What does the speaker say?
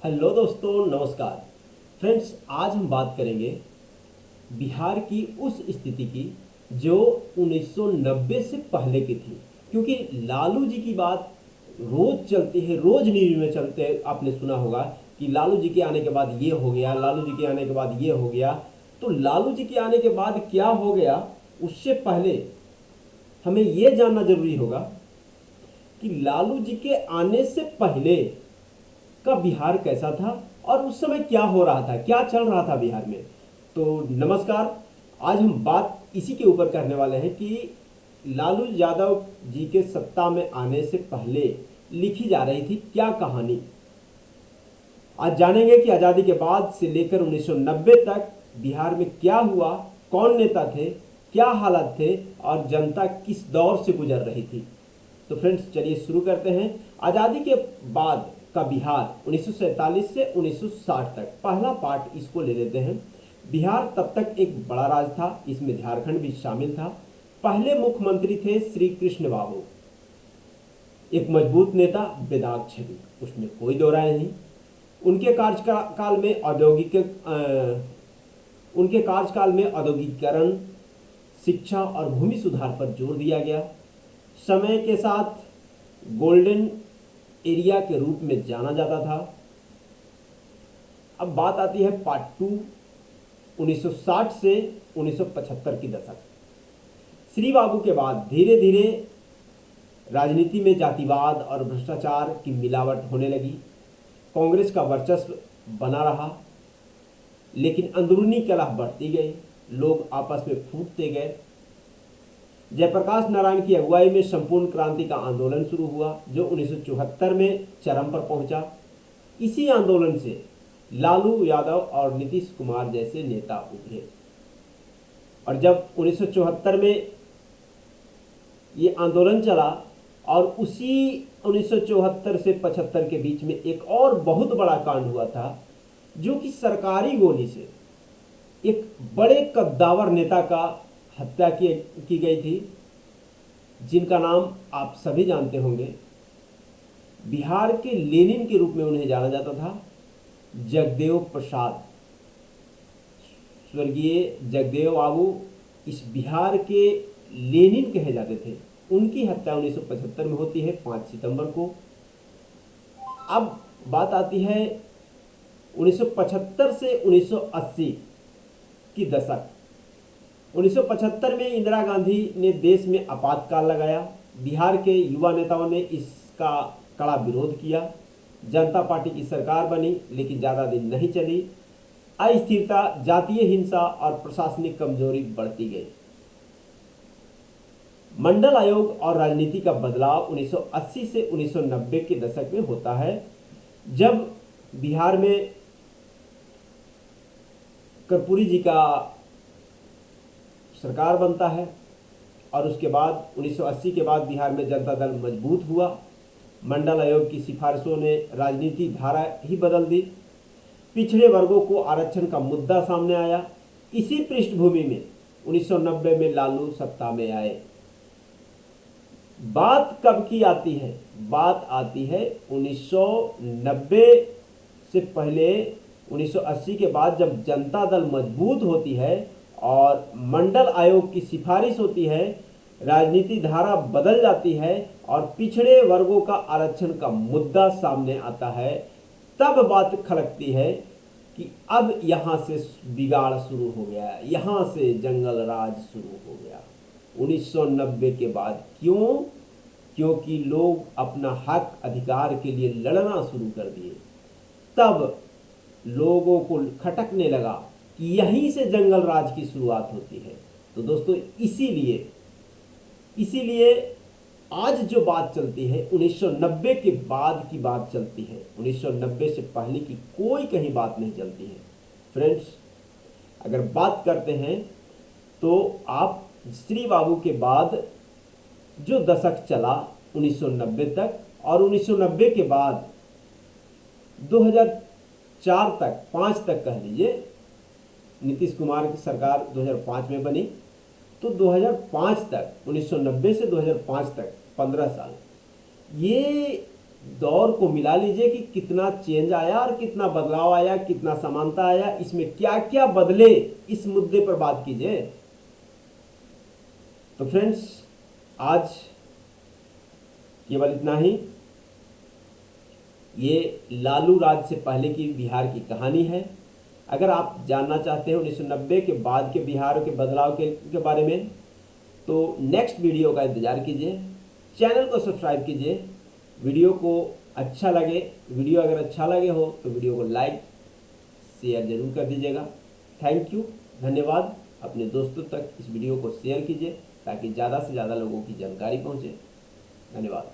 Hello दोस्तों, नमस्कार। Friends, आज हम बात करेंगे बिहार की उस स्थिति की जो 1990 से पहले की थी। क्योंकि लालू जी की बात रोज चलती है, रोज न्यूज में चलते हैं। आपने सुना होगा कि लालू जी के आने के बाद ये हो गया, लालू जी के आने के बाद ये हो गया। तो लालू जी के आने के बाद क्या हो गया, उससे पहले हमें ये जानना जरूरी होगा कि लालू जी के आने से पहले का बिहार कैसा था और उस समय क्या हो रहा था, क्या चल रहा था बिहार में। तो नमस्कार। आज हम बात इसी के ऊपर करने वाले हैं कि लालू यादव जी के सत्ता में आने से पहले लिखी जा रही थी क्या कहानी। आज जानेंगे कि आज़ादी के बाद से लेकर 1990 तक बिहार में क्या हुआ, कौन नेता थे, क्या हालात थे और जनता किस दौर से गुजर रही थी। तो फ्रेंड्स, चलिए शुरू करते हैं। आज़ादी के बाद का बिहार 1947 से 1960 तक, पहला पार्ट इसको ले लेते हैं। बिहार तब तक एक बड़ा राज्य था, इसमें झारखंड भी शामिल था। पहले मुख्यमंत्री थे श्री कृष्ण बाबू, एक मजबूत नेता, बेदाग छवि, उसमें कोई दो राय नहीं। उनके कार्यकाल में उनके कार्यकाल में औद्योगिकीकरण, शिक्षा और भूमि सुधार पर जोर दिया गया। समय के साथ गोल्डन एरिया के रूप में जाना जाता था। अब बात आती है पार्ट टू, 1960 से 1975 की दशक। श्री बाबू के बाद धीरे धीरे राजनीति में जातिवाद और भ्रष्टाचार की मिलावट होने लगी। कांग्रेस का वर्चस्व बना रहा, लेकिन अंदरूनी कलह बढ़ती गई, लोग आपस में फूटते गए। जयप्रकाश नारायण की अगुवाई में संपूर्ण क्रांति का आंदोलन शुरू हुआ, जो 1974 में चरम पर पहुंचा। इसी आंदोलन से लालू यादव और नीतीश कुमार जैसे नेता उभरे। और जब 1974 में ये आंदोलन चला और उसी 1974 से 75 के बीच में एक और बहुत बड़ा कांड हुआ था, जो कि सरकारी गोली से एक बड़े कद्दावर नेता का हत्या की गई थी, जिनका नाम आप सभी जानते होंगे। बिहार के लेनिन के रूप में उन्हें जाना जाता था, जगदेव प्रसाद। स्वर्गीय जगदेव बाबू इस बिहार के लेनिन कहे जाते थे। उनकी हत्या 1975 में होती है, 5 सितंबर को। अब बात आती है 1975 से 1980 की दशक। 1975 में इंदिरा गांधी ने देश में आपातकाल लगाया। बिहार के युवा नेताओं ने इसका कड़ा विरोध किया। जनता पार्टी की सरकार बनी, लेकिन ज़्यादा दिन नहीं चली। अस्थिरता, जातीय हिंसा और प्रशासनिक कमजोरी बढ़ती गई। मंडल आयोग और राजनीति का बदलाव 1980 से 1990 के दशक में होता है, जब बिहार में कर्पूरी जी का सरकार बनता है। और उसके बाद 1980 के बाद बिहार में जनता दल मजबूत हुआ। मंडल आयोग की सिफारिशों ने राजनीति धारा ही बदल दी। पिछड़े वर्गों को आरक्षण का मुद्दा सामने आया। इसी पृष्ठभूमि में 1990 में लालू सत्ता में आए। बात कब की आती है? बात आती है 1990 से पहले, 1980 के बाद, जब जनता दल मजबूत होती है और मंडल आयोग की सिफारिश होती है, राजनीति धारा बदल जाती है और पिछड़े वर्गों का आरक्षण का मुद्दा सामने आता है। तब बात खलकती है कि अब यहाँ से बिगाड़ शुरू हो गया, यहाँ से जंगल राज शुरू हो गया। 1990 के बाद क्यों? क्योंकि लोग अपना हक अधिकार के लिए लड़ना शुरू कर दिए। तब लोगों को खटकने लगा कि यहीं से जंगल राज की शुरुआत होती है। तो दोस्तों, इसीलिए आज जो बात चलती है 1990 के बाद की बात चलती है, 1990 से पहले की कोई कहीं बात नहीं चलती है। फ्रेंड्स, अगर बात करते हैं तो आप श्री बाबू के बाद जो दशक चला 1990 तक, और 1990 के बाद 2004 तक, 5 तक कह लीजिए, नीतीश कुमार की सरकार 2005 में बनी। तो 2005 तक, 1990 से 2005 तक 15 साल, ये दौर को मिला लीजिए कि कितना चेंज आया और कितना बदलाव आया, कितना समानता आया, इसमें क्या क्या बदले, इस मुद्दे पर बात कीजिए। तो फ्रेंड्स, आज केवल इतना ही। ये लालू राज से पहले की बिहार की कहानी है। अगर आप जानना चाहते हैं 1990 के बाद के बिहार के बदलाव के बारे में, तो नेक्स्ट वीडियो का इंतज़ार कीजिए। चैनल को सब्सक्राइब कीजिए। वीडियो को अच्छा लगे, वीडियो अगर अच्छा लगे हो तो वीडियो को लाइक शेयर जरूर कर दीजिएगा। थैंक यू, धन्यवाद। अपने दोस्तों तक इस वीडियो को शेयर कीजिए ताकि ज़्यादा से ज़्यादा लोगों की जानकारी पहुँचे। धन्यवाद।